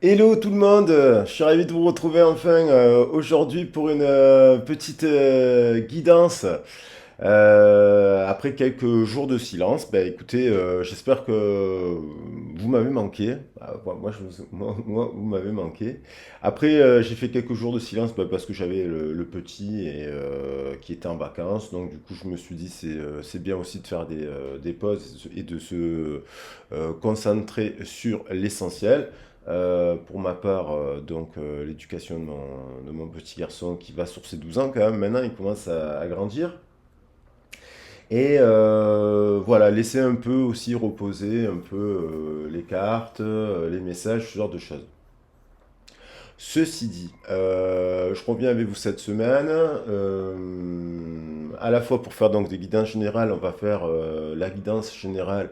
Hello tout le monde, je suis ravi de vous retrouver enfin aujourd'hui pour une petite guidance après quelques jours de silence. Ben, écoutez, j'espère que vous m'avez manqué. Vous m'avez manqué. Après, j'ai fait quelques jours de silence parce que j'avais le petit qui était en vacances. Donc du coup, je me suis dit c'est bien aussi de faire des pauses et de se concentrer sur l'essentiel. Pour ma part, l'éducation de mon petit garçon qui va sur ses 12 ans quand même, maintenant il commence à grandir. Et voilà, laisser un peu aussi reposer un peu les cartes, les messages, ce genre de choses. Ceci dit, je reviens avec vous cette semaine, à la fois pour faire donc des guidances générales, on va faire la guidance générale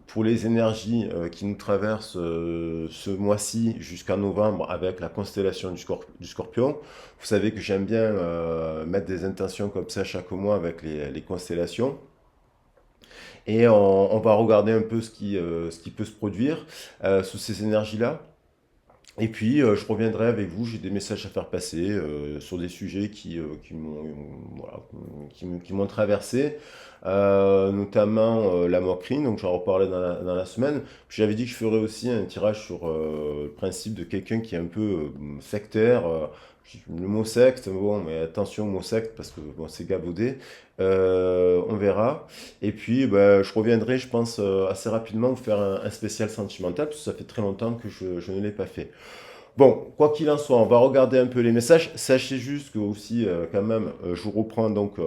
pour les énergies qui nous traversent ce mois-ci jusqu'en novembre avec la constellation du Scorpion. Vous savez que j'aime bien mettre des intentions comme ça chaque mois avec les constellations. Et on va regarder un peu ce qui peut se produire sous ces énergies-là. Et puis, je reviendrai avec vous, j'ai des messages à faire passer sur des sujets qui m'ont voilà, qui m'ont traversé, notamment la moquerie, donc j'en reparlerai dans la semaine. Puis j'avais dit que je ferais aussi un tirage sur le principe de quelqu'un qui est un peu sectaire. Le mot secte, bon, mais attention au mot secte parce que bon, c'est galvaudé. On verra. Et puis, bah, je reviendrai, je pense, assez rapidement vous faire un spécial sentimental, parce que ça fait très longtemps que je ne l'ai pas fait. Bon, quoi qu'il en soit, on va regarder un peu les messages. Sachez juste que aussi, quand même, je vous reprends donc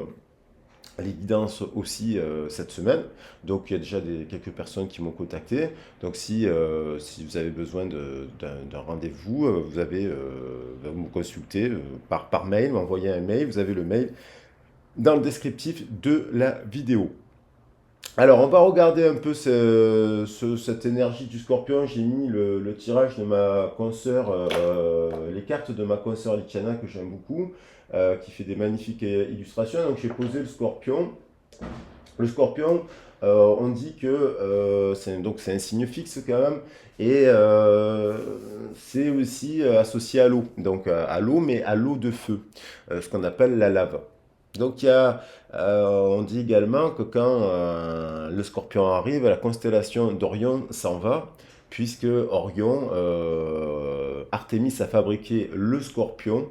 les guidances aussi cette semaine. Donc il y a déjà quelques personnes qui m'ont contacté. Donc si vous avez besoin d'un rendez-vous, vous avez vous me consulter par mail, m'envoyer un mail. Vous avez le mail dans le descriptif de la vidéo. Alors, on va regarder un peu cette énergie du Scorpion. J'ai mis le tirage de ma consoeur, les cartes de ma consoeur Likiana que j'aime beaucoup, qui fait des magnifiques illustrations. Donc, j'ai posé le Scorpion. Le Scorpion, on dit que c'est un signe fixe quand même, et c'est aussi associé à l'eau. Donc, à l'eau, mais à l'eau de feu, ce qu'on appelle la lave. Donc on dit également que quand le Scorpion arrive, la constellation d'Orion s'en va, puisque Orion, Artémis a fabriqué le Scorpion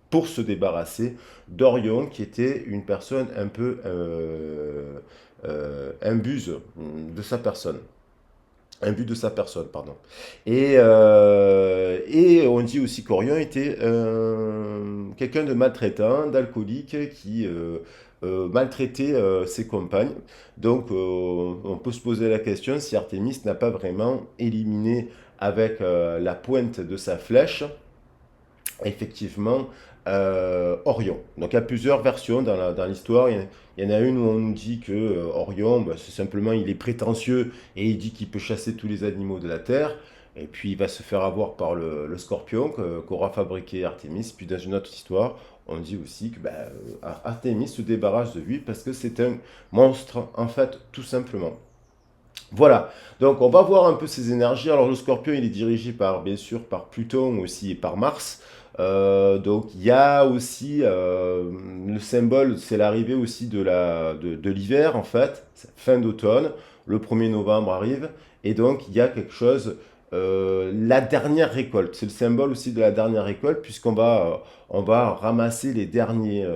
pour se débarrasser d'Orion, qui était une personne un peu imbuse de sa personne. Imbu de sa personne, pardon. Et on dit aussi qu'Orion était quelqu'un de maltraitant, d'alcoolique, qui maltraitait ses compagnes. Donc on peut se poser la question si Artémis n'a pas vraiment éliminé avec la pointe de sa flèche effectivement Orion. Donc il y a plusieurs versions dans l'histoire. Il y en a une où on nous dit que Orion, bah, c'est simplement il est prétentieux et il dit qu'il peut chasser tous les animaux de la terre. Et puis il va se faire avoir par le scorpion qu'aura fabriqué Artémis. Puis dans une autre histoire, on dit aussi que bah, Artémis se débarrasse de lui parce que c'est un monstre, en fait, tout simplement. Voilà, donc on va voir un peu ces énergies. Alors le Scorpion, il est dirigé par, bien sûr, par Pluton aussi et par Mars. Donc il y a aussi le symbole, c'est l'arrivée aussi de l'hiver en fait, fin d'automne. Le 1er novembre arrive et donc il y a quelque chose, la dernière récolte. C'est le symbole aussi de la dernière récolte puisqu'on va ramasser les derniers,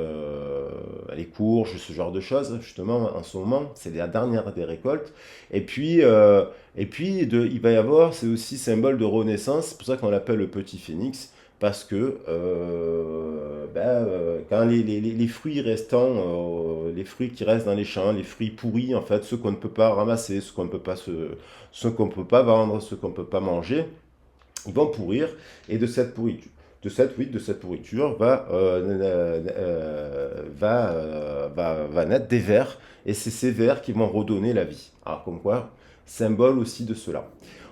les courges, ce genre de choses justement en ce moment. C'est la dernière des récoltes. Et puis, il va y avoir, c'est aussi symbole de renaissance, c'est pour ça qu'on l'appelle le petit phénix, parce que quand les fruits restants, les fruits qui restent dans les champs, les fruits pourris, en fait, ceux qu'on ne peut pas ramasser, ceux qu'on ne peut pas vendre, ceux qu'on ne peut pas manger, ils vont pourrir, et de cette pourriture va naître des vers, et c'est ces vers qui vont redonner la vie. Alors, comme quoi, symbole aussi de cela.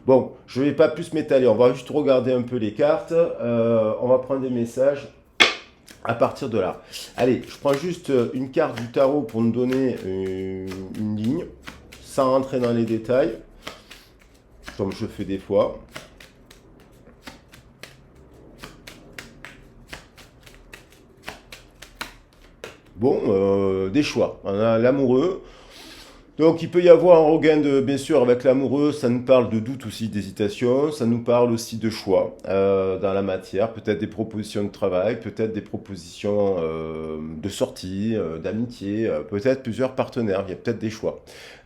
Bon, je ne vais pas plus m'étaler, on va juste regarder un peu les cartes, on va prendre des messages à partir de là. Allez, je prends juste une carte du tarot pour nous donner une ligne, sans rentrer dans les détails, comme je fais des fois. Bon, des choix. On a l'amoureux. Donc il peut y avoir un regain de, bien sûr, avec l'amoureux, ça nous parle de doute aussi, d'hésitation, ça nous parle aussi de choix dans la matière, peut-être des propositions de travail, peut-être des propositions de sortie, d'amitié, peut-être plusieurs partenaires, il y a peut-être des choix.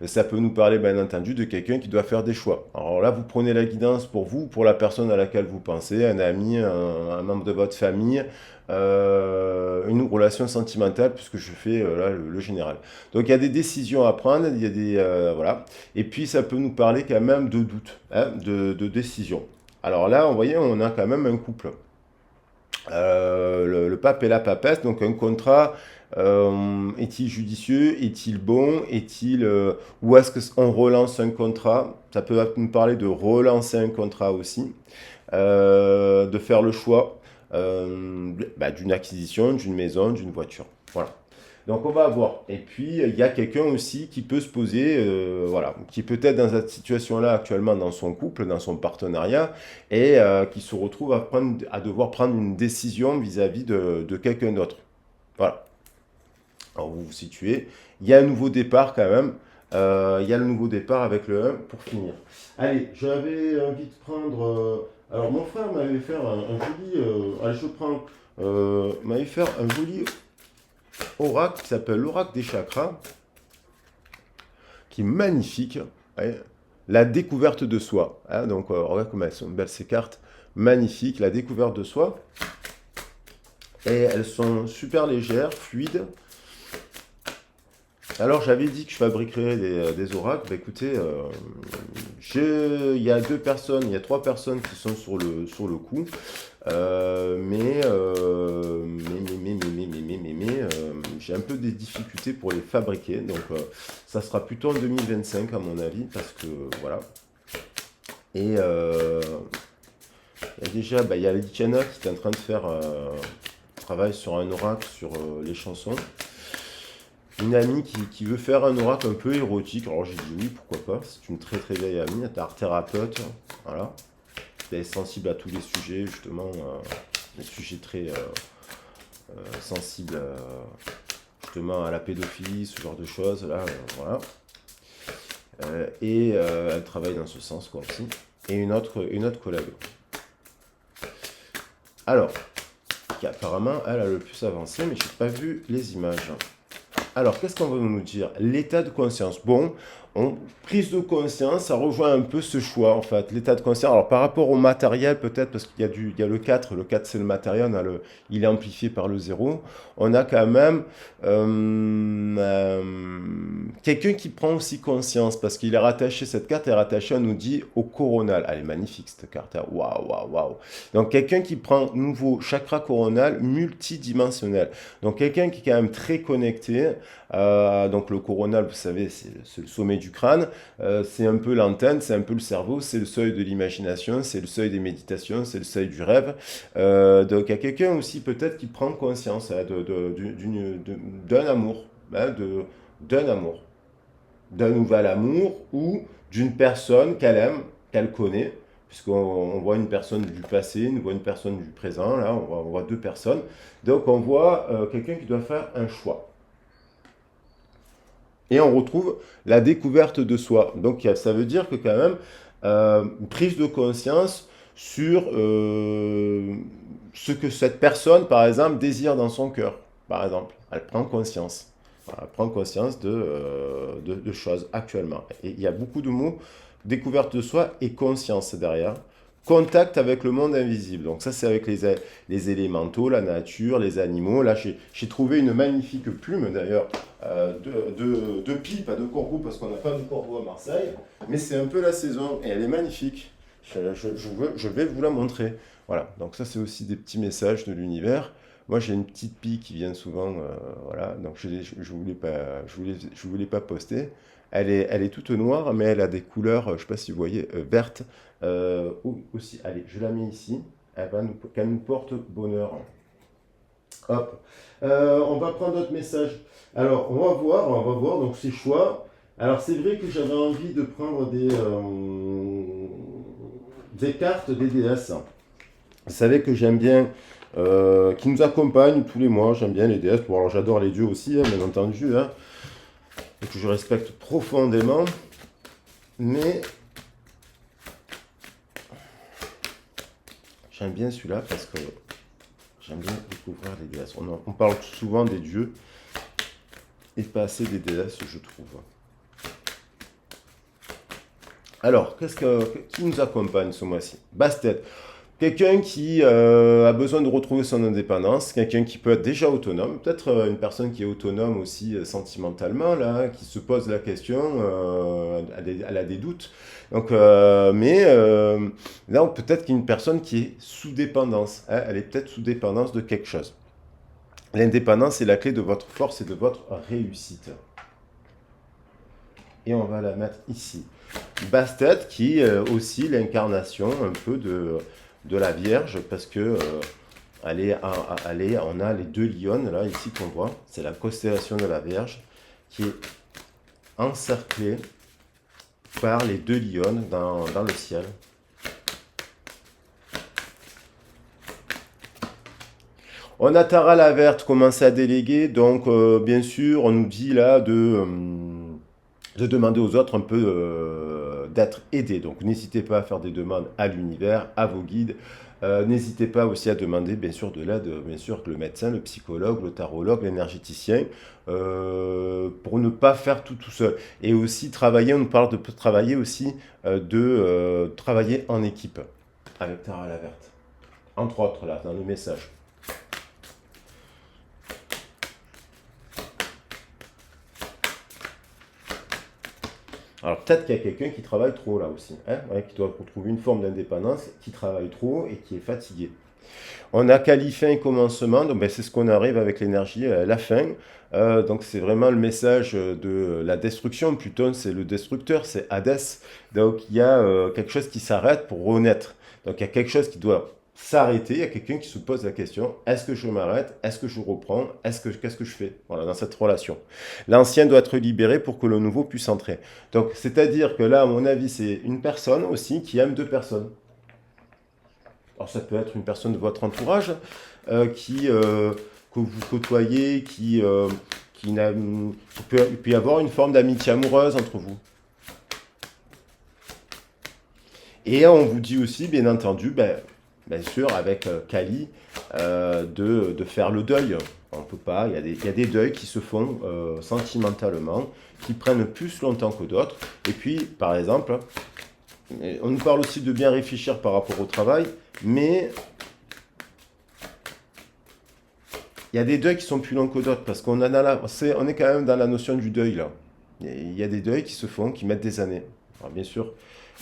Ça peut nous parler bien entendu de quelqu'un qui doit faire des choix. Alors là, vous prenez la guidance pour vous, pour la personne à laquelle vous pensez, un ami, un membre de votre famille, une relation sentimentale, puisque je fais là le général. Donc il y a des décisions à prendre, il y a des voilà, et puis ça peut nous parler quand même de doute, hein, de décision. Alors là, vous voyez, on a quand même un couple. Le pape et la papesse, donc un contrat. Est-il judicieux? Est-il bon? Est-il ou est-ce qu'on relance un contrat? Ça peut nous parler de relancer un contrat aussi, de faire le choix d'une acquisition, d'une maison, d'une voiture. Voilà. Donc on va voir. Et puis il y a quelqu'un aussi qui peut se poser, voilà, qui peut être dans cette situation-là actuellement dans son couple, dans son partenariat, et qui se retrouve à devoir prendre une décision vis-à-vis de quelqu'un d'autre. Voilà. Alors vous vous situez. Il y a un nouveau départ quand même. Il y a le nouveau départ avec le 1 pour finir. Allez, j'avais envie de prendre. Alors mon frère m'avait fait un joli. Allez, je prends. M'avait fait un joli oracle qui s'appelle l'oracle des chakras, qui est magnifique. Ouais. La découverte de soi. Hein, donc, regarde comme elles sont belles ces cartes. Magnifiques, la découverte de soi. Et elles sont super légères, fluides. Alors, j'avais dit que je fabriquerais des oracles. Bah, écoutez, il y a il y a trois personnes qui sont sur le coup. J'ai un peu des difficultés pour les fabriquer. Donc, ça sera plutôt en 2025 à mon avis, parce que voilà. Et il y a déjà, il y a Lidiana qui est en train de faire travail sur un oracle sur les chansons. Une amie qui veut faire un oracle un peu érotique. Alors j'ai dit oui, pourquoi pas. C'est une très très vieille amie, elle est art thérapeute. Voilà. Elle est sensible à tous les sujets, justement. Des sujets très sensibles justement à la pédophilie, ce genre de choses. Là, voilà. Elle travaille dans ce sens quoi aussi. Et une autre collègue. Alors, qui apparemment, elle a le plus avancé, mais je n'ai pas vu les images. Alors, qu'est-ce qu'on veut nous dire? L'état de conscience. Bon, prise de conscience, ça rejoint un peu ce choix, en fait. L'état de conscience. Alors, par rapport au matériel, peut-être, parce qu'il y a le 4. Le 4, c'est le matériel. Il est amplifié par le 0. On a quand même quelqu'un qui prend aussi conscience, parce qu'il est rattaché, cette carte est rattachée, on nous dit, au coronal. Elle est magnifique, cette carte. Waouh, waouh, waouh. Donc, quelqu'un qui prend nouveau chakra coronal multidimensionnel. Donc, quelqu'un qui est quand même très connecté. Donc le coronal, vous savez, c'est le sommet du crâne, c'est un peu l'antenne, c'est un peu le cerveau, c'est le seuil de l'imagination, c'est le seuil des méditations, c'est le seuil du rêve. Donc il y a quelqu'un aussi peut-être qui prend conscience hein, d'un amour, hein, d'un amour, d'un nouvel amour ou d'une personne qu'elle aime, qu'elle connaît, puisqu'on voit une personne du passé, on voit une personne du présent, là on voit deux personnes. Donc on voit quelqu'un qui doit faire un choix. Et on retrouve la découverte de soi. Donc ça veut dire que quand même, une prise de conscience sur ce que cette personne, par exemple, désire dans son cœur. Par exemple, elle prend conscience. Voilà, elle prend conscience de choses actuellement. Et il y a beaucoup de mots, découverte de soi et conscience derrière. Contact avec le monde invisible. Donc ça, c'est avec les élémentaux, la nature, les animaux. Là, j'ai trouvé une magnifique plume, d'ailleurs, de pie, pas de corbeau, parce qu'on n'a pas de corbeau à Marseille. Mais c'est un peu la saison, et elle est magnifique. Je vais vous la montrer. Voilà, donc ça, c'est aussi des petits messages de l'univers. Moi, j'ai une petite pie qui vient souvent, voilà, donc je voulais pas poster. Elle est toute noire, mais elle a des couleurs, je ne sais pas si vous voyez, vertes aussi. Allez, je la mets ici. Qu'elle nous porte bonheur. Hop. On va prendre d'autres messages. Alors, on va voir, donc ces choix. Alors, c'est vrai que j'avais envie de prendre des cartes des déesses. Vous savez que j'aime bien qui nous accompagnent tous les mois. J'aime bien les déesses. Bon, alors j'adore les dieux aussi, hein, bien entendu, hein, et que je respecte profondément. Mais j'aime bien celui-là parce que j'aime bien découvrir les déesses. On parle souvent des dieux et pas assez des déesses, je trouve. Alors, qui nous accompagne ce mois-ci? Bastet. Quelqu'un qui a besoin de retrouver son indépendance, quelqu'un qui peut être déjà autonome, peut-être une personne qui est autonome aussi sentimentalement, là, qui se pose la question, elle a des doutes. Donc, là, peut-être qu'il y a une personne qui est sous dépendance, hein, elle est peut-être sous dépendance de quelque chose. L'indépendance est la clé de votre force et de votre réussite. Et on va la mettre ici. Bastet, qui est aussi l'incarnation un peu de la Vierge, parce que on a les deux lionnes, là, ici, qu'on voit. C'est la constellation de la Vierge, qui est encerclée par les deux lionnes dans le ciel. On a Tara la Verte commencé à déléguer, donc bien sûr, on nous dit là de demander aux autres un peu d'être aidés. Donc n'hésitez pas à faire des demandes à l'univers, à vos guides. N'hésitez pas aussi à demander bien sûr de l'aide, bien sûr que le médecin, le psychologue, le tarologue, l'énergéticien, pour ne pas faire tout seul. Et aussi travailler, on nous parle de travailler aussi, de travailler en équipe avec Tara la Verte. Entre autres là, dans le message. Alors peut-être qu'il y a quelqu'un qui travaille trop là aussi, hein, ouais, qui doit retrouver une forme d'indépendance, qui travaille trop et qui est fatigué. On a quali fin et commencement, donc ben, c'est ce qu'on arrive avec l'énergie, la fin. Donc c'est vraiment le message de la destruction. Pluton, c'est le destructeur, c'est Hadès. Donc il y a quelque chose qui s'arrête pour renaître. Donc il y a quelque chose qui doit s'arrêter. Il y a quelqu'un qui se pose la question, est-ce que je m'arrête? Est-ce que je reprends? Qu'est-ce que je fais? Voilà, dans cette relation. L'ancien doit être libéré pour que le nouveau puisse entrer. Donc c'est-à-dire que là, à mon avis, c'est une personne aussi qui aime deux personnes. Alors ça peut être une personne de votre entourage que vous côtoyez, il peut y avoir une forme d'amitié amoureuse entre vous. Et on vous dit aussi, bien entendu, bien sûr, avec Kali, de faire le deuil. On peut pas, il y a des deuils qui se font sentimentalement, qui prennent plus longtemps que d'autres. Et puis, par exemple, on nous parle aussi de bien réfléchir par rapport au travail, mais il y a des deuils qui sont plus longs que d'autres, parce qu'on on est quand même dans la notion du deuil, là. Il y a des deuils qui se font, qui mettent des années. Alors, bien sûr,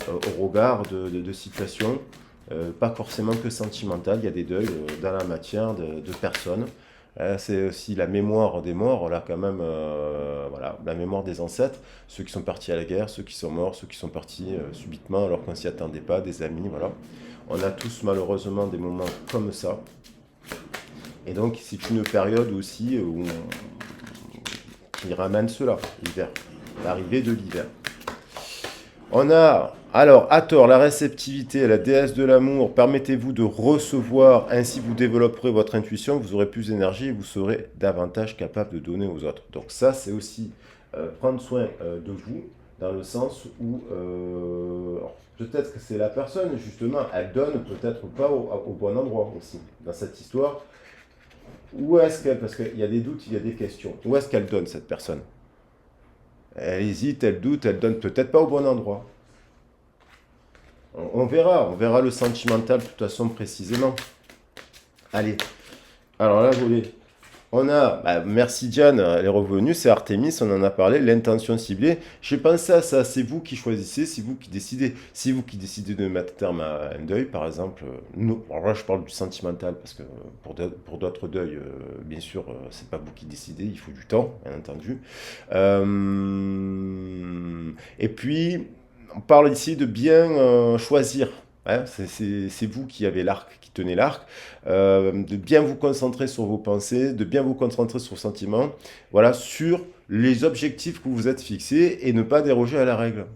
au regard de situations, pas forcément que sentimentales, il y a des deuils dans la matière de personnes. C'est aussi la mémoire des morts, là quand même, voilà, la mémoire des ancêtres, ceux qui sont partis à la guerre, ceux qui sont morts, ceux qui sont partis subitement alors qu'on s'y attendait pas, des amis, voilà. On a tous malheureusement des moments comme ça. Et donc c'est une période aussi qui ramène cela, l'hiver, l'arrivée de l'hiver. On a, alors, Hathor, la réceptivité, la déesse de l'amour, permettez-vous de recevoir, ainsi vous développerez votre intuition, vous aurez plus d'énergie et vous serez davantage capable de donner aux autres. Donc ça, c'est aussi prendre soin de vous, dans le sens où, peut-être que c'est la personne, justement, elle donne peut-être pas au bon endroit aussi, dans cette histoire. Où est-ce qu'elle, parce qu'il y a des doutes, il y a des questions, où est-ce qu'elle donne cette personne? Elle hésite, elle doute, elle donne peut-être pas au bon endroit. On verra le sentimental de toute façon précisément. Allez, alors là, on a, merci Diane, elle est revenue, c'est Artemis, on en a parlé, l'intention ciblée. J'ai pensé à ça, c'est vous qui choisissez, c'est vous qui décidez. Si vous qui décidez de mettre terme à un deuil, par exemple, alors là je parle du sentimental, parce que pour d'autres deuils, bien sûr, c'est pas vous qui décidez, il faut du temps, bien entendu. Et puis, on parle ici de bien choisir. Hein, c'est vous qui avez l'arc, qui tenez l'arc, de bien vous concentrer sur vos pensées, de bien vous concentrer sur vos sentiments, voilà, sur les objectifs que vous vous êtes fixés et ne pas déroger à la règle.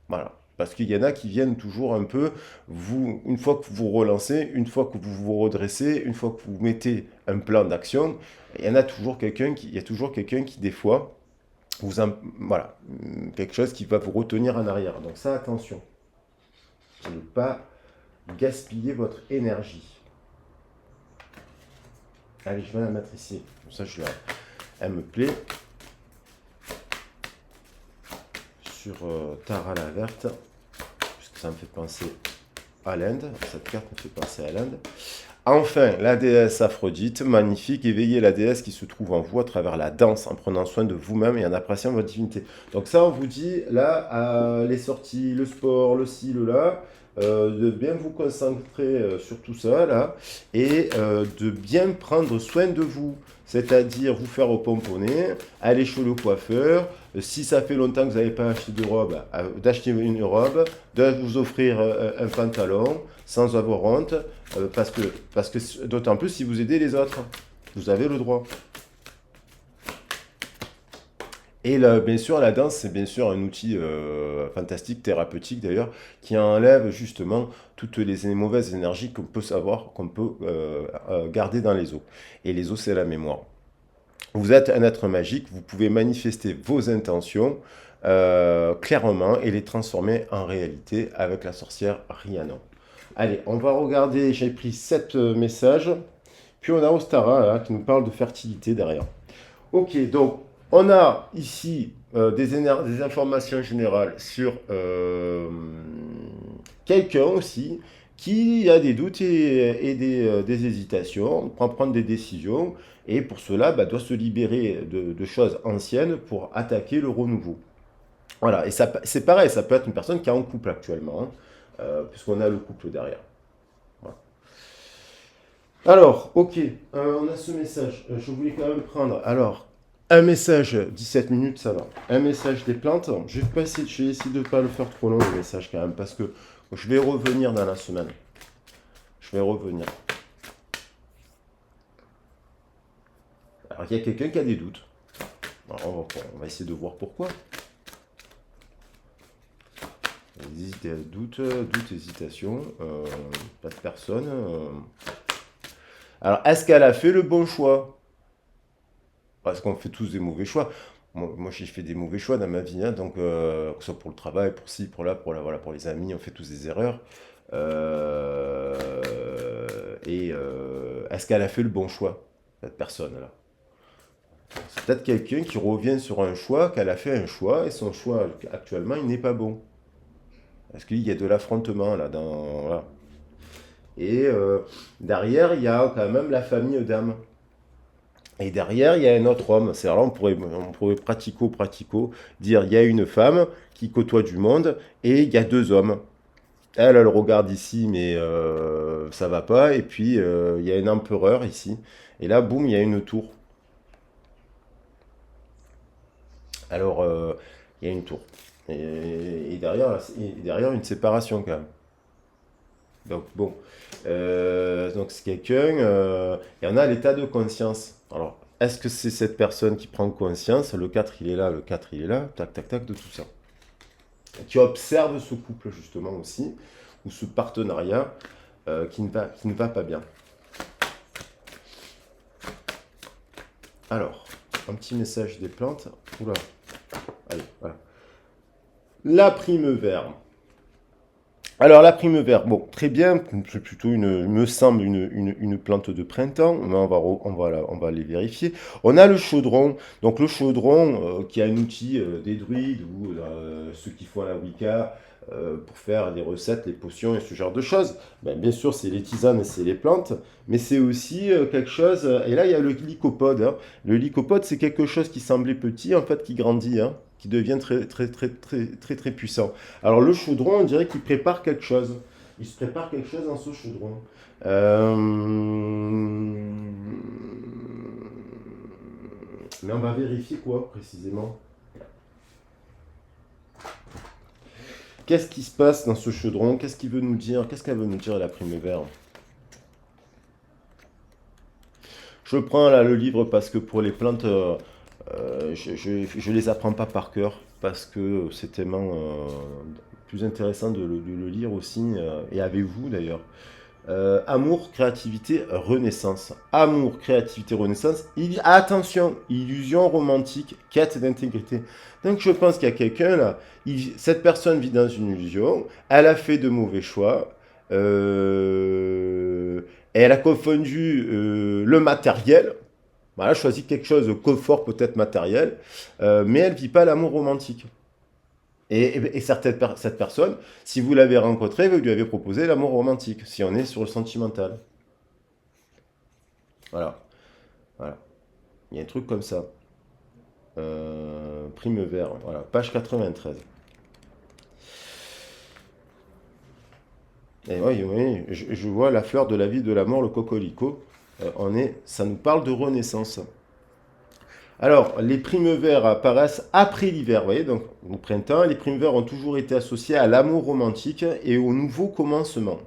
Voilà. Parce qu'il y en a qui viennent toujours un peu, une fois que vous relancez, une fois que vous vous redressez, une fois que vous mettez un plan d'action, il y a toujours quelqu'un qui, des fois, voilà, quelque chose qui va vous retenir en arrière. Donc ça, attention, pour ne pas gaspiller votre énergie. Allez, je vais la mettre ici. Comme ça, elle me plaît. Sur Tara la verte, puisque ça me fait penser à l'Inde. Cette carte me fait penser à l'Inde. Enfin, la déesse Aphrodite, magnifique, éveillez la déesse qui se trouve en vous à travers la danse, en prenant soin de vous-même et en appréciant votre divinité. Donc ça, on vous dit, là, les sorties, le sport, le ci, le là, de bien vous concentrer sur tout ça, là, et de bien prendre soin de vous. C'est-à-dire vous faire pomponner, aller chez le coiffeur, si ça fait longtemps que vous n'avez pas acheté de robe, d'acheter une robe, de vous offrir un pantalon, sans avoir honte, parce que d'autant plus si vous aidez les autres, vous avez le droit. Et là, bien sûr, la danse, c'est bien sûr un outil fantastique, thérapeutique d'ailleurs, qui enlève justement toutes les mauvaises énergies qu'on peut savoir, qu'on peut garder dans les os. Et les os, c'est la mémoire. Vous êtes un être magique, vous pouvez manifester vos intentions clairement et les transformer en réalité avec la sorcière Rihanna. Allez, on va regarder, j'ai pris 7 messages, puis on a Ostara là, qui nous parle de fertilité derrière. Ok, donc on a ici des informations générales sur quelqu'un aussi qui a des doutes et des hésitations, prendre des décisions, et pour cela doit se libérer de choses anciennes pour attaquer le renouveau. Voilà, et ça, c'est pareil, ça peut être une personne qui est en couple actuellement, hein, puisqu'on a le couple derrière. Voilà. Alors, ok, on a ce message. Je voulais quand même prendre. Alors, un message, 17 minutes, ça va. Un message des plantes. Je vais essayer de ne pas le faire trop long, le message quand même, parce que je vais revenir dans la semaine. Je vais revenir. Alors, il y a quelqu'un qui a des doutes. Alors, on va essayer de voir pourquoi. Doute, hésitation. Pas de personne. Alors, est-ce qu'elle a fait le bon choix? Parce qu'on fait tous des mauvais choix. Moi, j'ai fait des mauvais choix dans ma vie, hein, donc que ce soit pour le travail, pour ci, pour là, voilà, pour les amis, on fait tous des erreurs. Est-ce qu'elle a fait le bon choix, cette personne-là? C'est peut-être quelqu'un qui revient sur un choix, qu'elle a fait un choix, et son choix actuellement, il n'est pas bon. Parce qu'il y a de l'affrontement là voilà. Et derrière, il y a quand même la famille d'âme. Et derrière, il y a un autre homme. C'est là, on pourrait pratico dire il y a une femme qui côtoie du monde et il y a deux hommes. Elle regarde ici, mais ça va pas. Et puis, il y a un empereur ici. Et là, boum, il y a une tour. Alors, il y a une tour. Et derrière, une séparation quand même. Donc, bon. Donc, c'est quelqu'un. Il y en a l'état de conscience. Alors, est-ce que c'est cette personne qui prend conscience? Le 4 il est là, le 4 il est là, tac, tac, tac, de tout ça. Et qui observe ce couple, justement, aussi, ou ce partenariat qui ne va pas bien. Alors, un petit message des plantes. Oula. Allez, voilà. La primevère. Alors la primevère, bon, très bien, c'est plutôt me semble une plante de printemps, mais on va les vérifier. On a le chaudron, donc le chaudron qui est un outil des druides ou ceux qui font la Wicca pour faire des recettes, les potions et ce genre de choses. Ben, bien sûr, c'est les tisanes et c'est les plantes, mais c'est aussi quelque chose, et là il y a le lycopode, hein. Le lycopode, c'est quelque chose qui semblait petit, en fait, qui grandit, hein, qui devient très, très, très, très, très, très puissant. Alors le chaudron, on dirait qu'il prépare quelque chose. Il se prépare quelque chose dans ce chaudron. Mais on va vérifier quoi précisément? Qu'est-ce qui se passe dans ce chaudron? Qu'est-ce qu'il veut nous dire? Qu'est-ce qu'elle veut nous dire la primevère? Je prends là le livre parce que pour les plantes, je les apprends pas par cœur parce que c'est tellement plus intéressant de le lire aussi, et avec vous d'ailleurs. Amour, créativité, renaissance. Amour, créativité, renaissance. Attention, illusion romantique, quête d'intégrité. Donc je pense qu'il y a quelqu'un là, cette personne vit dans une illusion, elle a fait de mauvais choix, elle a confondu le matériel, voilà, choisi quelque chose de confort peut-être matériel, mais elle ne vit pas l'amour romantique. Et cette personne, si vous l'avez rencontrée, vous lui avez proposé l'amour romantique, si on est sur le sentimental. Voilà, voilà. Il y a un truc comme ça. Prime vert, voilà, page 93. Et oui, oui, je vois la fleur de la vie, de la mort, le cocorico. Ça nous parle de renaissance. Alors, les primes verts apparaissent après l'hiver, vous voyez, donc au printemps, les primes verts ont toujours été associés à l'amour romantique et au nouveau commencement.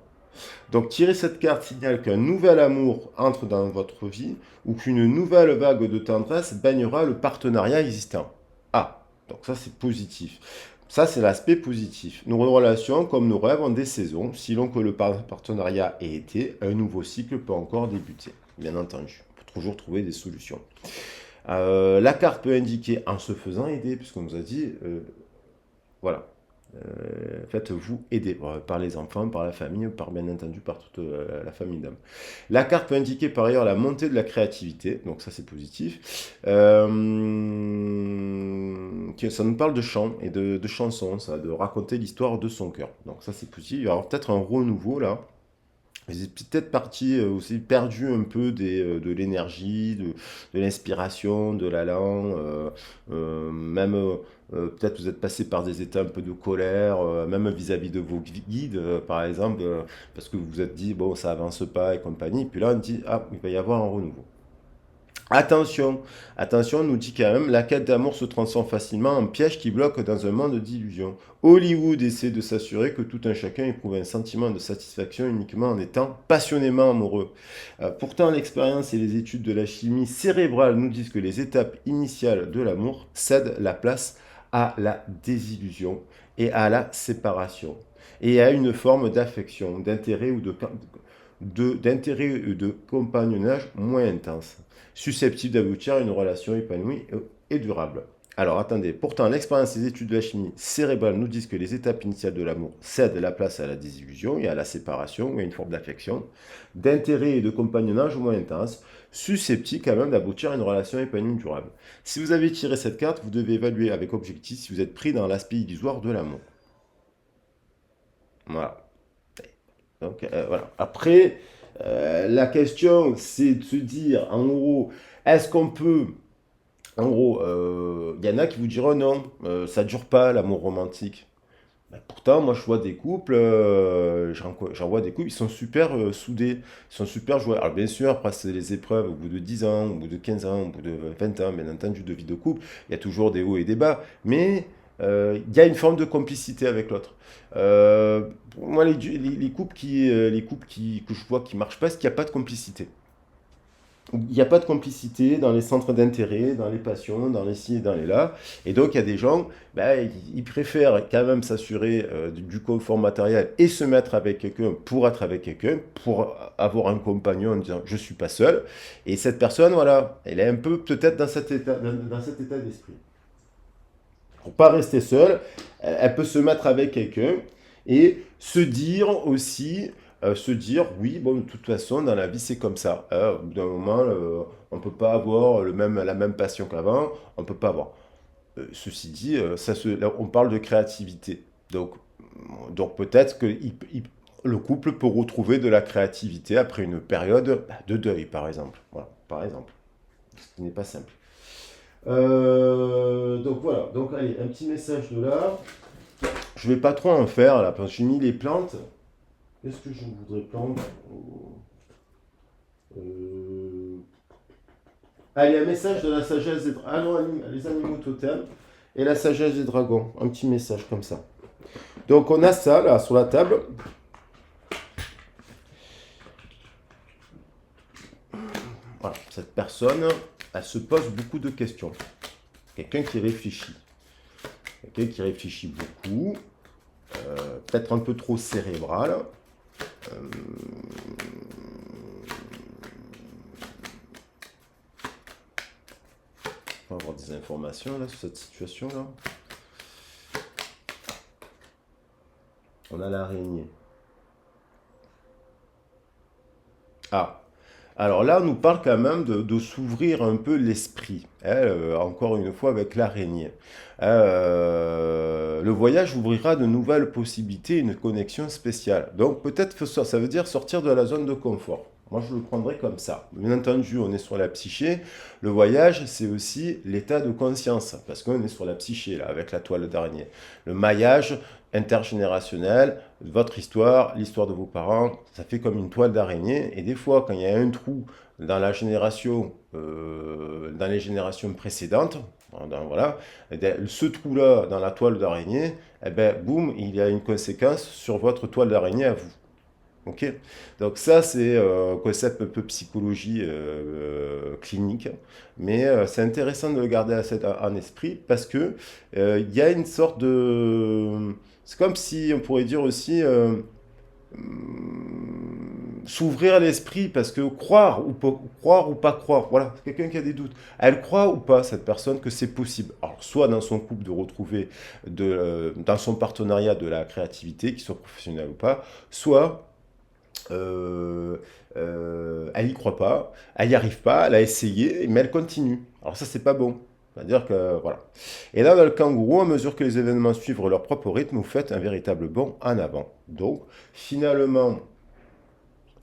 Donc, tirer cette carte signale qu'un nouvel amour entre dans votre vie ou qu'une nouvelle vague de tendresse baignera le partenariat existant. Ah, donc ça c'est positif. Ça c'est l'aspect positif. Nos relations, comme nos rêves, ont des saisons. Si l'on que le partenariat ait été, un nouveau cycle peut encore débuter, bien entendu. Il faut toujours trouver des solutions. La carte peut indiquer en se faisant aider, puisqu'on nous a dit, voilà, faites-vous aider par les enfants, par la famille, par bien entendu par toute la famille d'hommes. La carte peut indiquer par ailleurs la montée de la créativité, donc ça c'est positif. Ça nous parle de chants et de chansons, ça, de raconter l'histoire de son cœur. Donc ça c'est positif. Il va y avoir peut-être un renouveau là. Vous êtes peut-être parti aussi perdu un peu de l'énergie, de l'inspiration, de l'allant, même peut-être vous êtes passé par des états un peu de colère, même vis-à-vis de vos guides, par exemple, parce que vous vous êtes dit, bon, ça avance pas et compagnie, puis là on dit, ah, il va y avoir un renouveau. Attention, attention, on nous dit quand même, la quête d'amour se transforme facilement en piège qui bloque dans un monde d'illusions. Hollywood essaie de s'assurer que tout un chacun éprouve un sentiment de satisfaction uniquement en étant passionnément amoureux. Pourtant, l'expérience et les études de la chimie cérébrale nous disent que les étapes initiales de l'amour cèdent la place à la désillusion et à la séparation, et à une forme d'affection, d'intérêt ou de compagnonnage moins intense, susceptible d'aboutir à une relation épanouie et durable. Alors attendez, pourtant l'expérience et les études de la chimie cérébrale nous disent que les étapes initiales de l'amour cèdent la place à la désillusion et à la séparation, et à une forme d'affection, d'intérêt et de compagnonnage moins intense, susceptible quand même d'aboutir à une relation épanouie et durable. Si vous avez tiré cette carte, vous devez évaluer avec objectif si vous êtes pris dans l'aspect illusoire de l'amour. Voilà. Donc voilà. Après, la question, c'est de se dire, en gros, est-ce qu'on peut... En gros, il y en a qui vous diront non, ça dure pas l'amour romantique. Ben, pourtant, moi je vois des couples, j'en vois des couples, ils sont super soudés, ils sont super joués. Alors bien sûr, après c'est les épreuves, au bout de 10 ans, au bout de 15 ans, au bout de 20 ans, bien entendu, de vie de couple, il y a toujours des hauts et des bas, mais il y a une forme de complicité avec l'autre. Pour moi, les couples que je vois qui marchent pas, c'est qu'il n'y a pas de complicité. Il n'y a pas de complicité dans les centres d'intérêt, dans les passions, dans les ci et dans les là. Et donc, il y a des gens, ben, ils préfèrent quand même s'assurer du confort matériel et se mettre avec quelqu'un pour être avec quelqu'un, pour avoir un compagnon en disant je suis pas seul. Et cette personne, voilà, elle est un peu peut-être dans cet état d'esprit. Pour pas rester seule, elle peut se mettre avec quelqu'un et se dire aussi, se dire, oui, bon, de toute façon, dans la vie, c'est comme ça. Au bout d'un moment, on ne peut pas avoir la même passion qu'avant, on ne peut pas avoir. Ceci dit, là, on parle de créativité. Donc peut-être que le couple peut retrouver de la créativité après une période de deuil, par exemple. Voilà, par exemple. Ce qui n'est pas simple. Donc voilà, donc allez, un petit message de là. Je vais pas trop en faire là, parce que j'ai mis les plantes. Qu'est-ce que je voudrais prendre? Euh, Allez, un message de la sagesse des dragons. Ah non, les animaux totems et la sagesse des dragons. Un petit message comme ça. Donc on a ça là sur la table. Voilà, cette personne, elle se pose beaucoup de questions. Quelqu'un qui réfléchit. Quelqu'un qui réfléchit beaucoup. peut-être un peu trop cérébral. Euh, on va avoir des informations là sur cette situation là. On a l'araignée. Ah, alors là, on nous parle quand même de s'ouvrir un peu l'esprit, hein, encore une fois avec l'araignée. Le voyage ouvrira de nouvelles possibilités, une connexion spéciale. Donc peut-être que ça veut dire sortir de la zone de confort. Moi, je le prendrais comme ça. Bien entendu, on est sur la psyché. Le voyage, c'est aussi l'état de conscience, parce qu'on est sur la psyché, là, avec la toile d'araignée. Le maillage intergénérationnel, votre histoire, l'histoire de vos parents, ça fait comme une toile d'araignée. Et des fois, quand il y a un trou dans la génération, dans les générations précédentes, voilà, eh bien, ce trou-là dans la toile d'araignée, eh ben, boum, il y a une conséquence sur votre toile d'araignée à vous. Ok. Donc ça, c'est un concept un peu psychologie clinique, mais c'est intéressant de le garder en esprit parce que il y a une sorte de... C'est comme si on pourrait dire aussi s'ouvrir l'esprit parce que croire ou pas croire, voilà, c'est quelqu'un qui a des doutes. Elle croit ou pas, cette personne, que c'est possible. Alors, soit dans son couple de retrouver, dans son partenariat de la créativité, qu'il soit professionnel ou pas, soit elle y croit pas, elle y arrive pas, elle a essayé, mais elle continue. Alors ça, c'est pas bon. C'est-à-dire que, voilà. Et là, dans le kangourou, à mesure que les événements suivent leur propre rythme, vous faites un véritable bond en avant. Donc, finalement,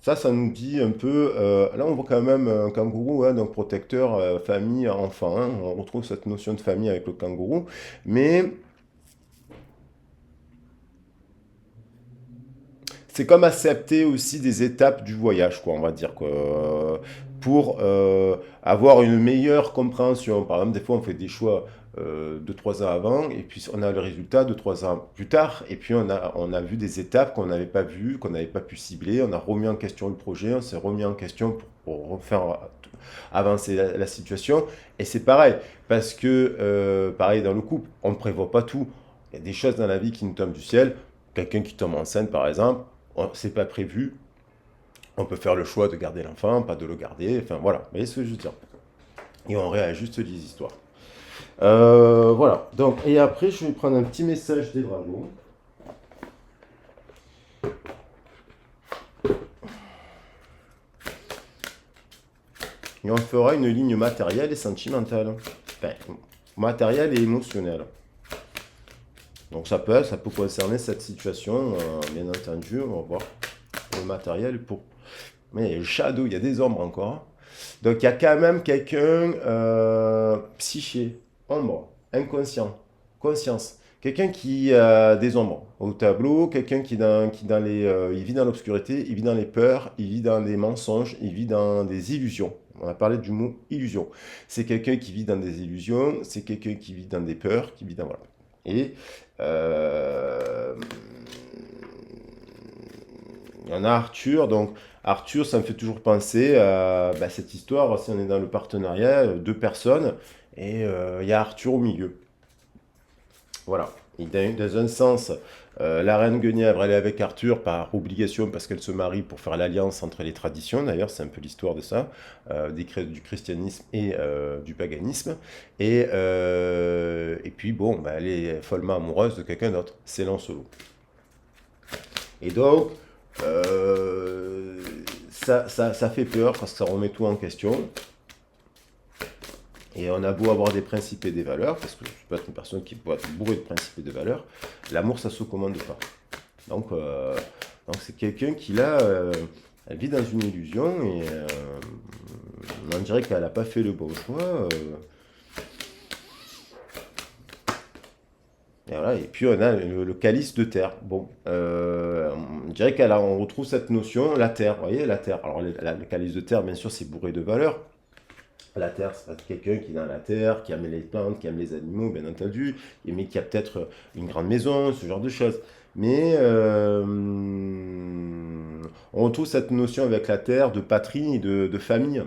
ça nous dit un peu... là, on voit quand même un kangourou, hein, donc protecteur, famille, enfant. Hein. On retrouve cette notion de famille avec le kangourou. Mais c'est comme accepter aussi des étapes du voyage, quoi, on va dire, quoi, pour avoir une meilleure compréhension. Par exemple, des fois, on fait des choix 2-3 ans avant, et puis on a le résultat 2-3 ans plus tard, et puis on a vu des étapes qu'on n'avait pas vues, qu'on n'avait pas pu cibler, on a remis en question le projet, on s'est remis en question pour refaire avancer la situation, et c'est pareil, parce que, pareil dans le couple, on ne prévoit pas tout. Il y a des choses dans la vie qui nous tombent du ciel, quelqu'un qui tombe enceinte, par exemple, c'est pas prévu. On peut faire le choix de garder l'enfant, pas de le garder. Enfin voilà, vous voyez ce que je veux dire. Et on réajuste les histoires. Voilà. Donc, et après, je vais prendre un petit message des dragons. Et on fera une ligne matérielle et sentimentale. Enfin, matérielle et émotionnelle. Donc ça peut concerner cette situation, bien entendu. On va voir le matériel pour... Mais il y a le shadow, il y a des ombres encore. Donc il y a quand même quelqu'un psyché, ombre, inconscient, conscience. Quelqu'un qui a des ombres au tableau, quelqu'un il vit dans l'obscurité, il vit dans les peurs, il vit dans des mensonges, il vit dans des illusions. On a parlé du mot illusion. C'est quelqu'un qui vit dans des illusions, c'est quelqu'un qui vit dans des peurs, qui vit dans... Voilà. Et il y en a Arthur, donc Arthur, ça me fait toujours penser à cette histoire, si on est dans le partenariat, deux personnes, et il y a Arthur au milieu. Voilà. Et dans un sens, la reine Guenièvre, elle est avec Arthur par obligation parce qu'elle se marie pour faire l'alliance entre les traditions. D'ailleurs, c'est un peu l'histoire de ça, du christianisme et du paganisme. Et puis, bon, elle est follement amoureuse de quelqu'un d'autre. C'est Lancelot. Et donc, ça fait peur parce que ça remet tout en question. Et on a beau avoir des principes et des valeurs, parce que je peux être une personne qui peut être bourrée de principes et de valeurs, l'amour, ça se commande pas. Donc c'est quelqu'un qui, là, elle vit dans une illusion et on dirait qu'elle n'a pas fait le bon choix. Et voilà, et puis on a le calice de terre. Bon, on dirait on retrouve cette notion, la terre, vous voyez, la terre. Alors le calice de terre, bien sûr, c'est bourré de valeurs. La terre, c'est quelqu'un qui est dans la terre, qui aime les plantes, qui aime les animaux, bien entendu, mais qui a peut-être une grande maison, ce genre de choses. Mais on retrouve cette notion avec la terre de patrie, de famille,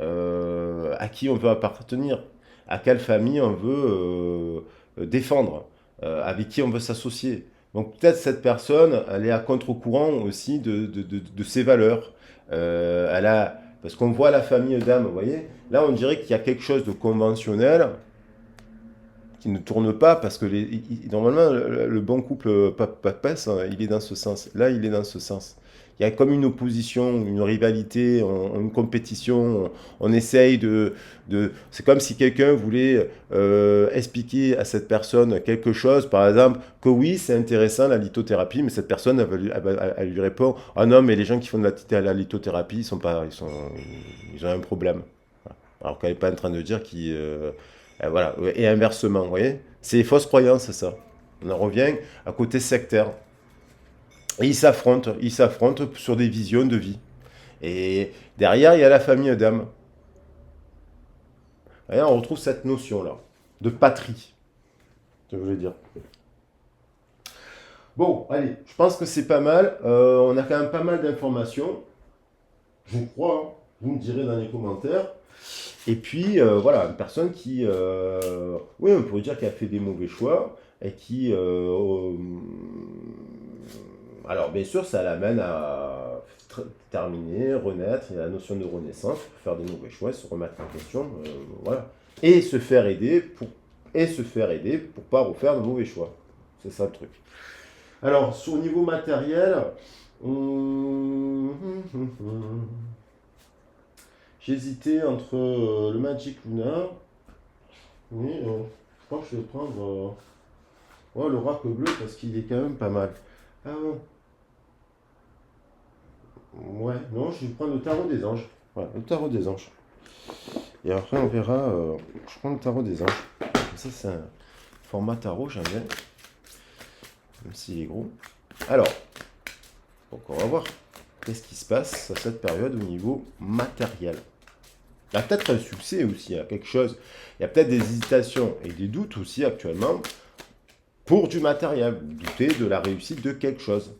à qui on veut appartenir, à quelle famille on veut défendre, avec qui on veut s'associer. Donc peut-être cette personne, elle est à contre-courant aussi de ses valeurs. Parce qu'on voit la famille d'âme, vous voyez, là on dirait qu'il y a quelque chose de conventionnel qui ne tourne pas parce que normalement le bon couple pape-passe, il est dans ce sens. Là, il est dans ce sens. Il y a comme une opposition, une rivalité, une compétition. On essaye c'est comme si quelqu'un voulait expliquer à cette personne quelque chose, par exemple, que oui, c'est intéressant la lithothérapie, mais cette personne, elle lui répond, ah non, mais les gens qui font de la lithothérapie, ils ont un problème. Voilà. Alors qu'elle n'est pas en train de dire qu'ils voilà. Et inversement, vous voyez. C'est les fausses croyances, ça. On en revient à côté sectaire. Et ils s'affrontent sur des visions de vie. Et derrière, il y a la famille d'âme. Et on retrouve cette notion-là, de patrie, je voulais dire. Bon, allez, je pense que c'est pas mal. On a quand même pas mal d'informations. Je crois, hein. Vous me direz dans les commentaires. Et puis, voilà, une personne qui, oui, on pourrait dire qu'elle a fait des mauvais choix et qui, alors bien sûr, ça l'amène à terminer, renaître, il y a la notion de renaissance, faire des mauvais choix, se remettre en question, voilà. Et se faire aider pour pas refaire de mauvais choix. C'est ça le truc. Alors, au niveau matériel, hum, j'hésitais entre le Magic Luna, mais je crois que je vais prendre ouais, l'oracle bleu parce qu'il est quand même pas mal. Ah bon. Ouais, non, je vais prendre le tarot des anges. Ouais, le tarot des anges. Et après, on verra. Je prends le tarot des anges. Ça, c'est un format tarot, j'aime bien. Même s'il est gros. Alors, donc on va voir qu'est-ce qui se passe à cette période au niveau matériel. Il y a peut-être un succès aussi, il y a quelque chose. Il y a peut-être des hésitations et des doutes aussi actuellement pour du matériel. Vous doutez de la réussite de quelque chose.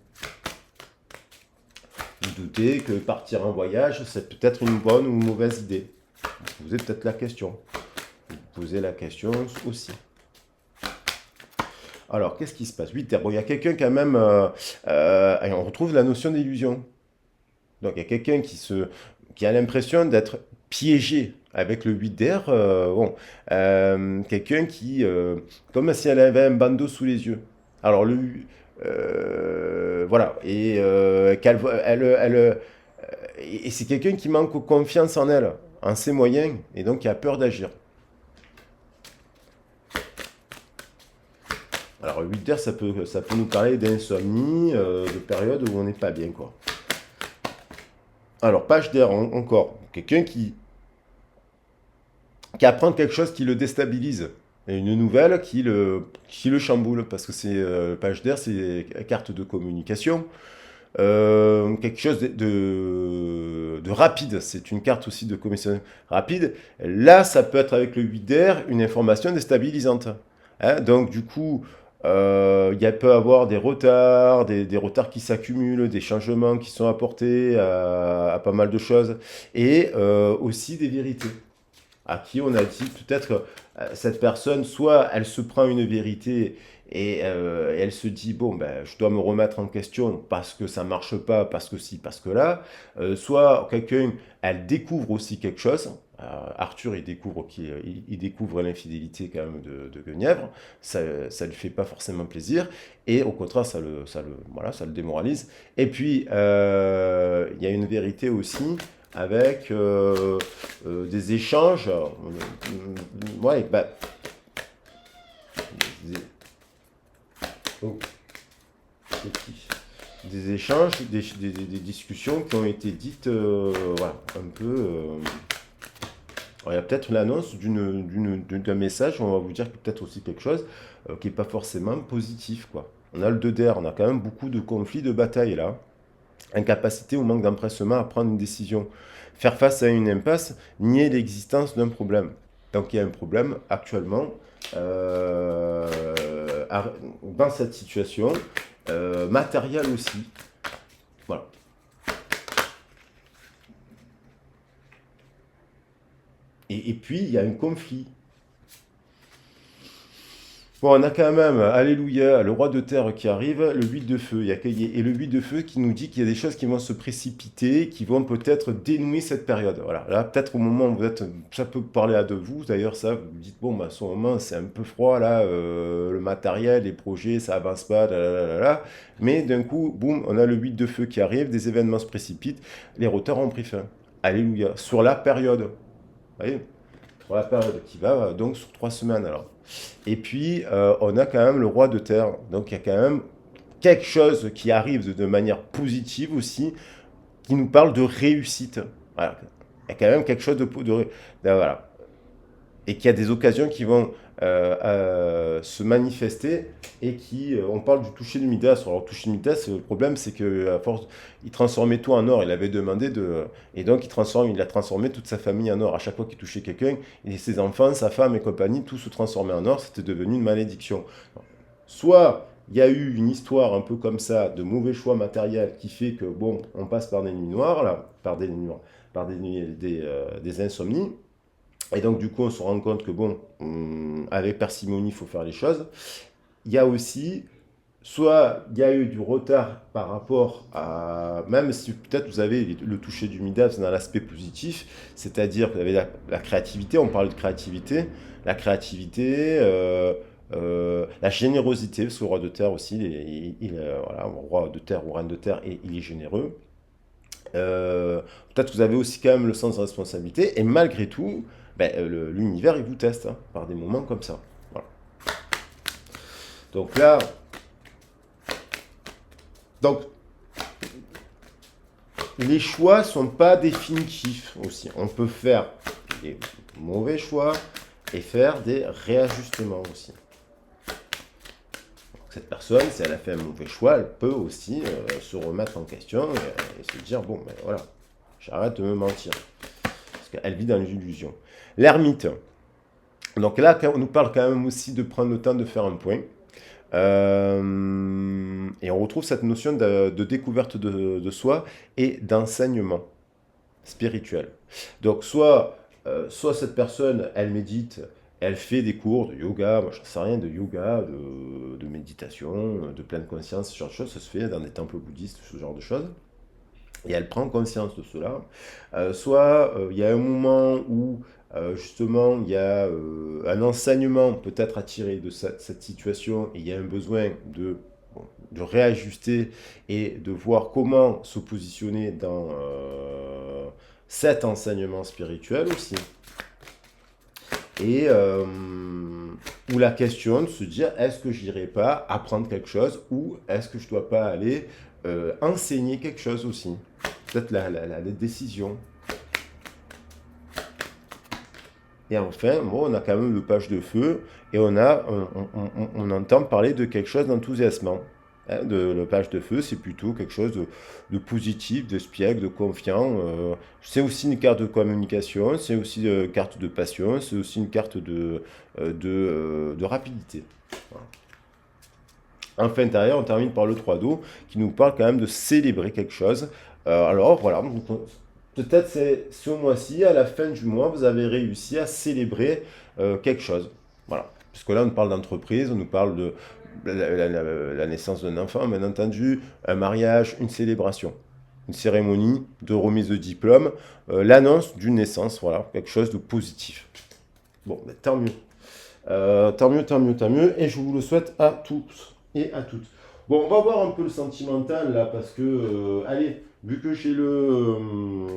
Vous doutez que partir en voyage, c'est peut-être une bonne ou une mauvaise idée. Vous posez peut-être la question. Vous posez la question aussi. Alors, qu'est-ce qui se passe? 8 terres. Bon, il y a quelqu'un quand même. On retrouve la notion d'illusion. Donc, il y a quelqu'un qui a l'impression d'être piégé avec le 8 d'air. Quelqu'un qui. Comme si elle avait un bandeau sous les yeux. Alors, voilà. Et et c'est quelqu'un qui manque confiance en elle, en ses moyens, et donc qui a peur d'agir. Alors, 8 d'air, ça peut nous parler d'insomnie, de période où on n'est pas bien, quoi. Alors, page d'air, encore. Quelqu'un qui apprend quelque chose qui le déstabilise. Et une nouvelle qui le chamboule, parce que c'est page d'air, c'est carte de communication. Quelque chose de rapide. C'est une carte aussi de communication rapide. Là, ça peut être avec le 8 d'air une information déstabilisante. Hein, donc, du coup, il peut y avoir des retards, des retards qui s'accumulent, des changements qui sont apportés à pas mal de choses, et aussi des vérités. À qui on a dit peut-être cette personne, soit elle se prend une vérité et elle se dit, bon, ben, je dois me remettre en question parce que ça marche pas, parce que si, parce que là. Soit quelqu'un, elle découvre aussi quelque chose. Arthur, il découvre l'infidélité quand même de Guenièvre. Ça ne lui fait pas forcément plaisir. Et au contraire, voilà, ça le démoralise. Et puis, il y a une vérité aussi avec des échanges. Ouais, bah, des, oh, des échanges, des discussions qui ont été dites, voilà, un peu. Alors, il y a peut-être l'annonce d'un message, on va vous dire peut-être aussi quelque chose qui n'est pas forcément positif, quoi. On a le 2 d'air, on a quand même beaucoup de conflits, de batailles là. Incapacité ou manque d'empressement à prendre une décision. Faire face à une impasse, nier l'existence d'un problème. Donc il y a un problème actuellement dans cette situation, matérielle aussi. Voilà. Et puis il y a un conflit. Bon, on a quand même, alléluia, le roi de terre qui arrive, le 8 de feu. Et le 8 de feu qui nous dit qu'il y a des choses qui vont se précipiter, qui vont peut-être dénouer cette période. Voilà, là, peut-être au moment où vous êtes, ça peut parler à de vous, d'ailleurs, ça, vous dites, bon, bah, à ce moment, c'est un peu froid, là, le matériel, les projets, ça avance pas, là, là, là, là. Mais d'un coup, boum, on a le 8 de feu qui arrive, des événements se précipitent, les routeurs ont pris fin. Alléluia, sur la période. Vous voyez, sur la période qui va donc sur 3 semaines alors. Et puis, on a quand même le roi de terre. Donc, il y a quand même quelque chose qui arrive de manière positive aussi, qui nous parle de réussite. Voilà. Il y a quand même quelque chose voilà. Et qu'il y a des occasions qui vont se manifester et qui, on parle du toucher de Midas. Alors, le toucher de Midas, le problème, c'est qu'à force, il transformait tout en or. Il avait demandé de. Et donc, il a transformé toute sa famille en or. À chaque fois qu'il touchait quelqu'un, et ses enfants, sa femme et compagnie, tout se transformait en or. C'était devenu une malédiction. Soit il y a eu une histoire un peu comme ça, de mauvais choix matériels, qui fait que, bon, on passe par des nuits noires, là, par des nuits noires, par des insomnies. Et donc, du coup, on se rend compte que, bon, avec parcimonie, il faut faire les choses. Il y a aussi, soit il y a eu du retard par rapport à, même si peut-être vous avez le toucher du Midas dans l'aspect positif, c'est-à-dire que vous avez la créativité, on parle de créativité, la créativité, la générosité, parce que le roi de terre aussi, voilà, roi de terre ou reine de terre, et il est généreux. Peut-être que vous avez aussi quand même le sens de responsabilité, et malgré tout, ben, l'univers, il vous teste hein, par des moments comme ça. Voilà. Donc là, les choix ne sont pas définitifs aussi. On peut faire des mauvais choix et faire des réajustements aussi. Cette personne, si elle a fait un mauvais choix, elle peut aussi se remettre en question et se dire, bon, ben voilà, j'arrête de me mentir. Parce qu'elle vit dans les illusions. L'ermite. Donc là, on nous parle quand même aussi de prendre le temps de faire un point. Et on retrouve cette notion de découverte de soi et d'enseignement spirituel. Donc soit cette personne, elle médite, elle fait des cours de yoga, moi je ne sais rien, de yoga, de méditation, de pleine conscience, ce genre de choses, ça se fait dans des temples bouddhistes, ce genre de choses. Et elle prend conscience de cela. Soit il y a un moment où justement il y a un enseignement peut-être à tirer de cette situation et il y a un besoin de réajuster et de voir comment se positionner dans cet enseignement spirituel aussi. Et où la question de se dire est-ce que je n'irai pas apprendre quelque chose ou est-ce que je ne dois pas aller enseigner quelque chose aussi. Peut-être la décision. Et enfin, bon, on a quand même le page de feu et on entend parler de quelque chose d'enthousiasmant. Hein, le page de feu, c'est plutôt quelque chose de positif, d'espiègle, de confiant. C'est aussi une carte de communication, c'est aussi une carte de passion, c'est aussi une carte de rapidité. Voilà. En fin intérieur, on termine par le 3 d'eau qui nous parle quand même de célébrer quelque chose. Alors voilà, peut-être c'est ce mois-ci, à la fin du mois, vous avez réussi à célébrer quelque chose. Voilà. Parce que là, on nous parle d'entreprise, on nous parle de la naissance d'un enfant, bien entendu, un mariage, une célébration, une cérémonie de remise de diplôme, l'annonce d'une naissance, voilà, quelque chose de positif. Bon, ben, tant mieux. Tant mieux, tant mieux, tant mieux. Et je vous le souhaite à tous et à toutes. Bon, on va voir un peu le sentimental là, parce que, allez, vu que chez le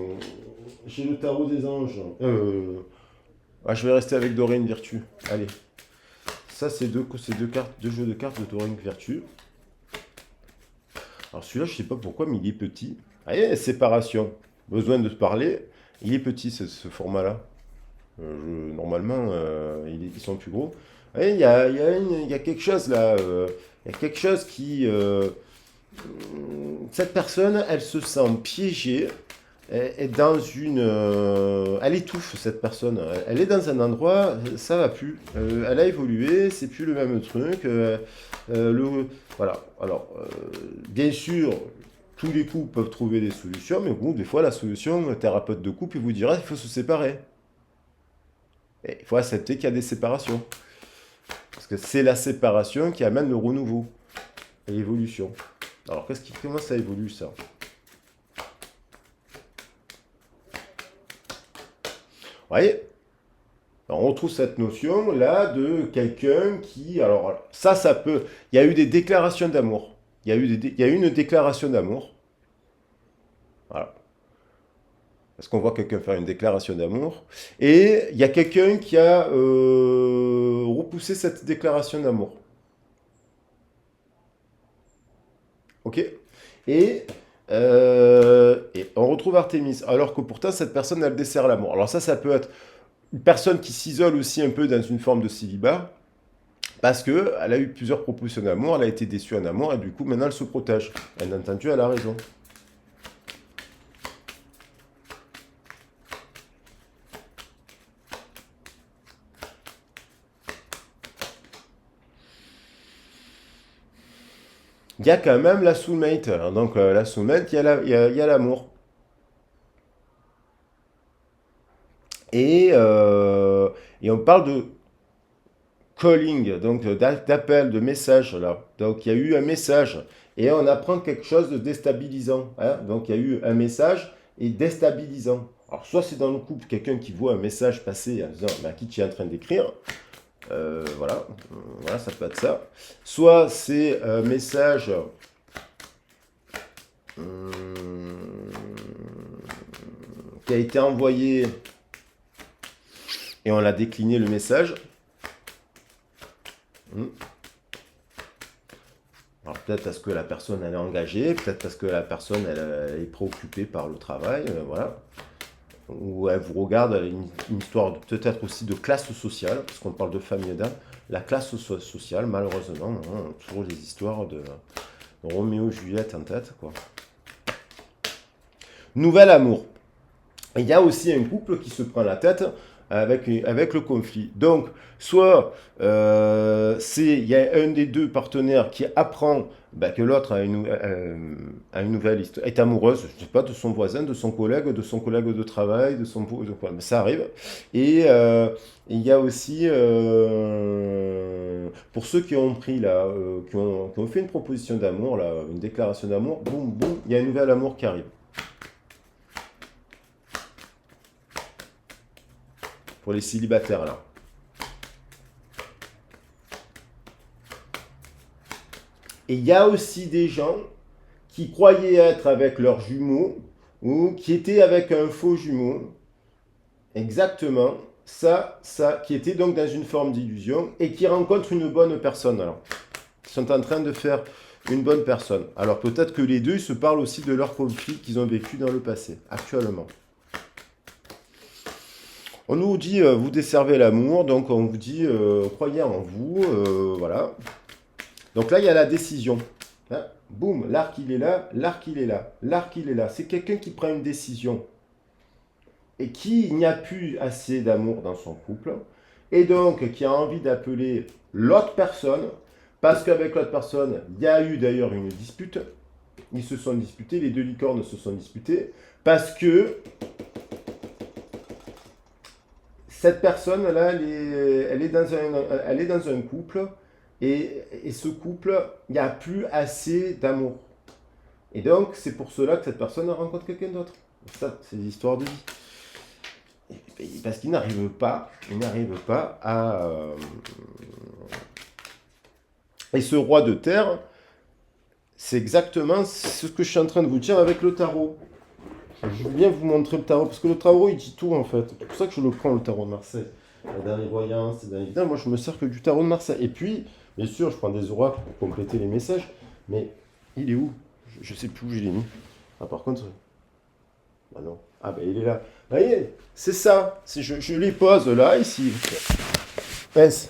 tarot des anges, je vais rester avec Dorine Virtue. Allez, ça c'est deux cartes, deux jeux de cartes de Dorine Virtue. Alors celui-là, je sais pas pourquoi, mais il est petit. Allez, séparation. Besoin de se parler. Il est petit ce format-là. Normalement, ils sont plus gros. Et il y a quelque chose là. Il y a quelque chose qui. Cette personne, elle se sent piégée. Est dans une. Elle étouffe, cette personne. Elle est dans un endroit, ça va plus. Elle a évolué, c'est plus le même truc. Voilà. Alors, bien sûr, tous les couples peuvent trouver des solutions, mais bon, des fois, la solution, le thérapeute de couple, il vous dira qu'il faut se séparer. Et il faut accepter qu'il y a des séparations. Parce que c'est la séparation qui amène le renouveau et l'évolution. Alors, comment ça évolue, ça? Vous voyez? Alors, on retrouve cette notion-là de quelqu'un qui... Alors, ça peut... Il y a eu des déclarations d'amour. Il y a eu une déclaration d'amour. Voilà. Parce qu'on voit quelqu'un faire une déclaration d'amour. Et il y a quelqu'un qui a repoussé cette déclaration d'amour. Ok? Et on retrouve Artémis. Alors que pourtant, cette personne, elle dessert l'amour. Alors ça peut être une personne qui s'isole aussi un peu dans une forme de célibat. Parce qu'elle a eu plusieurs propositions d'amour, elle a été déçue en amour, et du coup, maintenant, elle se protège. Bien entendu, elle a raison. Il y a quand même la soulmate. Donc, la soulmate, il y a l'amour. Et on parle de calling, donc d'appel, de message, là. Donc, il y a eu un message. Et on apprend quelque chose de déstabilisant. Hein. Donc, il y a eu un message et déstabilisant. Alors, soit c'est dans le couple quelqu'un qui voit un message passer en disant à qui tu es en train d'écrire. Voilà, ça peut être ça. Soit c'est un message qui a été envoyé et on a décliné le message. Alors peut-être parce que la personne elle est engagée, peut-être parce que la personne elle est préoccupée par le travail, voilà. Ou elle vous regarde, une histoire peut-être aussi de classe sociale, parce qu'on parle de famille d'âme, la classe sociale, malheureusement, on a toujours des histoires de Roméo et Juliette en tête, quoi. Nouvel amour. Il y a aussi un couple qui se prend la tête avec le conflit. Donc, soit il y a un des deux partenaires qui apprend que l'autre a une nouvelle histoire, est amoureuse, je ne sais pas, de son voisin, de son collègue de travail, ça arrive. Et il y a aussi, pour ceux qui ont pris là, qui ont fait une proposition d'amour, là, une déclaration d'amour, boum, boum, il y a un nouvel amour qui arrive. Pour les célibataires, là. Et il y a aussi des gens qui croyaient être avec leurs jumeaux ou qui étaient avec un faux jumeau. Exactement. Ça, qui était donc dans une forme d'illusion et qui rencontrent une bonne personne. Alors, ils sont en train de faire une bonne personne. Alors peut-être que les deux, ils se parlent aussi de leur conflit qu'ils ont vécu dans le passé, actuellement. On nous dit, vous desservez l'amour, donc on vous dit, croyez en vous, voilà. Donc là, il y a la décision. Hein, boum, l'arc il est là, l'arc il est là, l'arc il est là. C'est quelqu'un qui prend une décision et qui n'y a plus assez d'amour dans son couple, et donc qui a envie d'appeler l'autre personne, parce qu'avec l'autre personne, il y a eu d'ailleurs une dispute. Ils se sont disputés, les deux licornes se sont disputés, parce que cette personne-là, elle est dans un couple, et ce couple, il n'y a plus assez d'amour. Et donc, c'est pour cela que cette personne rencontre quelqu'un d'autre. Ça, c'est l'histoire de vie. Parce qu'il n'arrive pas à... Et ce roi de terre, c'est exactement ce que je suis en train de vous dire avec le tarot. Je vais bien vous montrer le tarot, parce que le tarot, il dit tout, en fait. C'est pour ça que je le prends, le tarot de Marseille. La dernière voyance, la dernière vidéo, moi, je me sers que du tarot de Marseille. Et puis, bien sûr, je prends des oracles pour compléter les messages, mais il est où? Je sais plus où je l'ai mis. Ah, par contre... Ah non. Ah, ben, il est là. Vous voyez, c'est ça. Je les pose là, ici. Pince.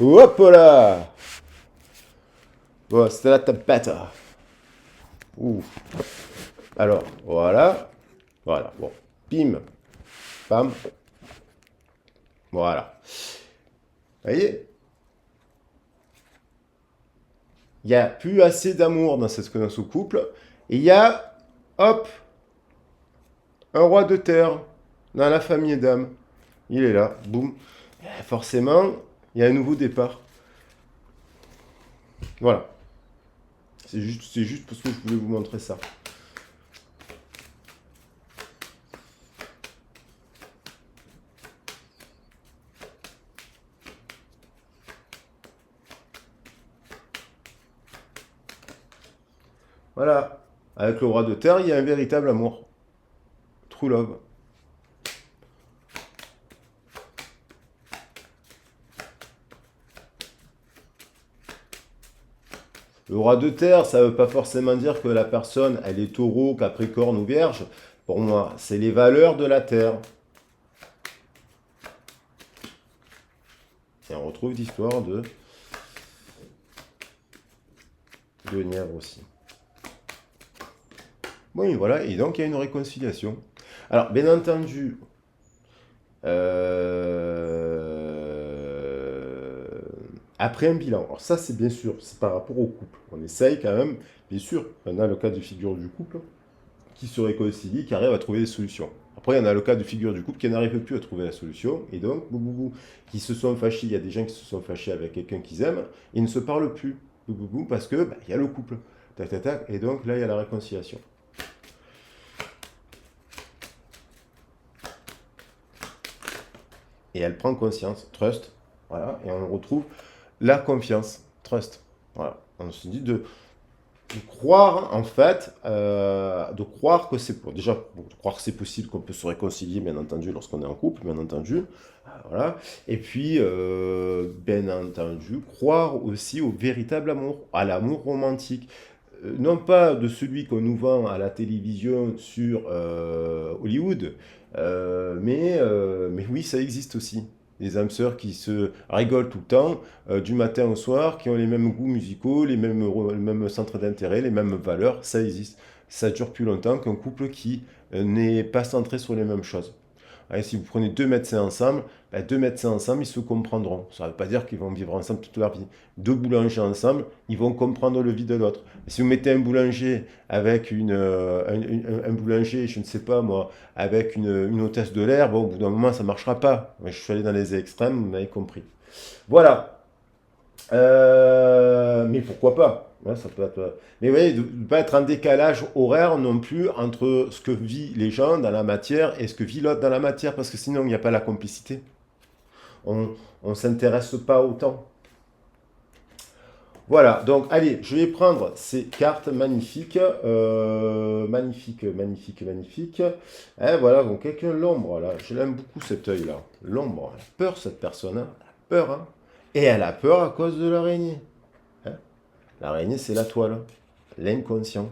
Hop là. Bon, c'était la tapette. Ouh. Alors, voilà. Voilà, bon. Pim. Pam. Voilà. Vous voyez? Il n'y a plus assez d'amour dans ce couple. Et il y a, hop, un roi de terre dans la famille d'âme. Il est là, boum. forcément, il y a un nouveau départ. Voilà. C'est juste parce que je voulais vous montrer ça. Voilà. Avec le roi de terre, il y a un véritable amour. True love. Le roi de terre, ça ne veut pas forcément dire que la personne, elle est taureau, capricorne ou vierge. Pour moi, c'est les valeurs de la terre. Et on retrouve l'histoire de Nièvre aussi. Oui, voilà, et donc il y a une réconciliation. Alors, bien entendu, après un bilan, alors ça c'est bien sûr, c'est par rapport au couple. On essaye quand même, bien sûr, on a le cas de figure du couple qui se réconcilie, qui arrive à trouver des solutions. Après, il y en a le cas de figure du couple qui n'arrive plus à trouver la solution, et donc, qui se sont fâchés, il y a des gens qui se sont fâchés avec quelqu'un qu'ils aiment, ils ne se parlent plus, parce que il y a le couple, tac, tac, tac, et donc là, il y a la réconciliation. Et elle prend conscience, trust, voilà, et on retrouve la confiance, trust, voilà. On se dit de croire, en fait, de croire que c'est... Déjà, de croire que c'est possible, qu'on peut se réconcilier, bien entendu, lorsqu'on est en couple, bien entendu, voilà. Et puis, bien entendu, croire aussi au véritable amour, à l'amour romantique. Non pas de celui qu'on nous vend à la télévision sur Hollywood, mais oui, ça existe aussi. Des âmes sœurs qui se rigolent tout le temps, du matin au soir, qui ont les mêmes goûts musicaux, les mêmes centres d'intérêt, les mêmes valeurs, ça existe. Ça dure plus longtemps qu'un couple qui n'est pas centré sur les mêmes choses. Ouais, si vous prenez deux médecins ensemble, deux médecins ensemble, ils se comprendront. Ça ne veut pas dire qu'ils vont vivre ensemble toute leur vie. Deux boulangers ensemble, ils vont comprendre le vie de l'autre. Si vous mettez un boulanger avec un boulanger, je ne sais pas moi, avec une hôtesse de l'air, bon, au bout d'un moment, ça ne marchera pas. Je suis allé dans les extrêmes, vous m'avez compris. Voilà. Mais pourquoi pas? Ouais, ça peut être... Mais vous voyez, de ne pas être en décalage horaire non plus entre ce que vivent les gens dans la matière et ce que vit l'autre dans la matière, parce que sinon il n'y a pas la complicité. On ne s'intéresse pas autant. Voilà, donc allez, je vais prendre ces cartes magnifiques. Magnifiques, magnifiques, magnifiques. Hein, voilà, donc quelqu'un, l'ombre, là, je l'aime beaucoup cet œil-là. L'ombre, elle a peur cette personne, hein. Elle a peur, hein. Et elle a peur à cause de l'araignée. Hein. L'araignée, c'est la toile, l'inconscient.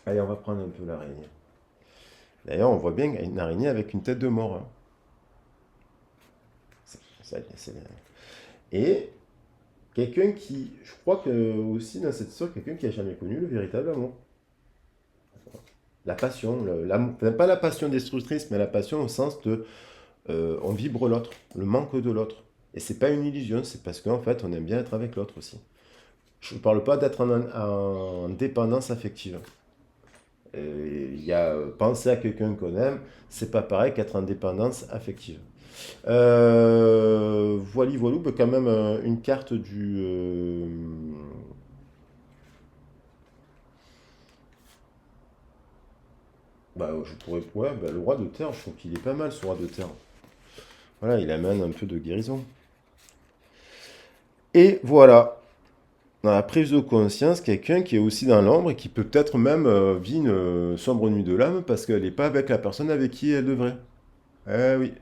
Allez, on va prendre un peu l'araignée. D'ailleurs, on voit bien une araignée avec une tête de mort. Hein. Et quelqu'un qui, je crois que aussi dans cette histoire, quelqu'un qui n'a jamais connu le véritable amour. La passion, l'amour, pas la passion destructrice, mais la passion au sens de on vibre l'autre, le manque de l'autre. Et c'est pas une illusion, c'est parce qu'en fait on aime bien être avec l'autre aussi. Je ne parle pas d'être en dépendance affective. Il y a penser à quelqu'un qu'on aime, c'est pas pareil qu'être en dépendance affective. Voilà, bah, quand même une carte du... bah, je pourrais... Ouais, bah, le roi de terre, je trouve qu'il est pas mal, ce roi de terre. Voilà, il amène un peu de guérison. Et voilà, dans la prise de conscience, quelqu'un qui est aussi dans l'ombre et qui peut peut-être même vivre une sombre nuit de l'âme parce qu'elle n'est pas avec la personne avec qui elle devrait. Eh oui.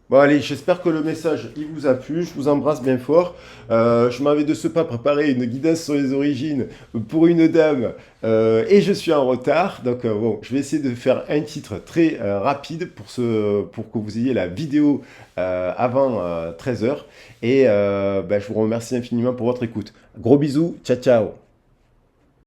Bon allez, j'espère que le message il vous a plu, je vous embrasse bien fort. Je m'avais de ce pas préparé une guidance sur les origines pour une dame et je suis en retard. Donc bon, je vais essayer de faire un titre très rapide pour que vous ayez la vidéo avant 13 h. Et je vous remercie infiniment pour votre écoute. Gros bisous, ciao ciao.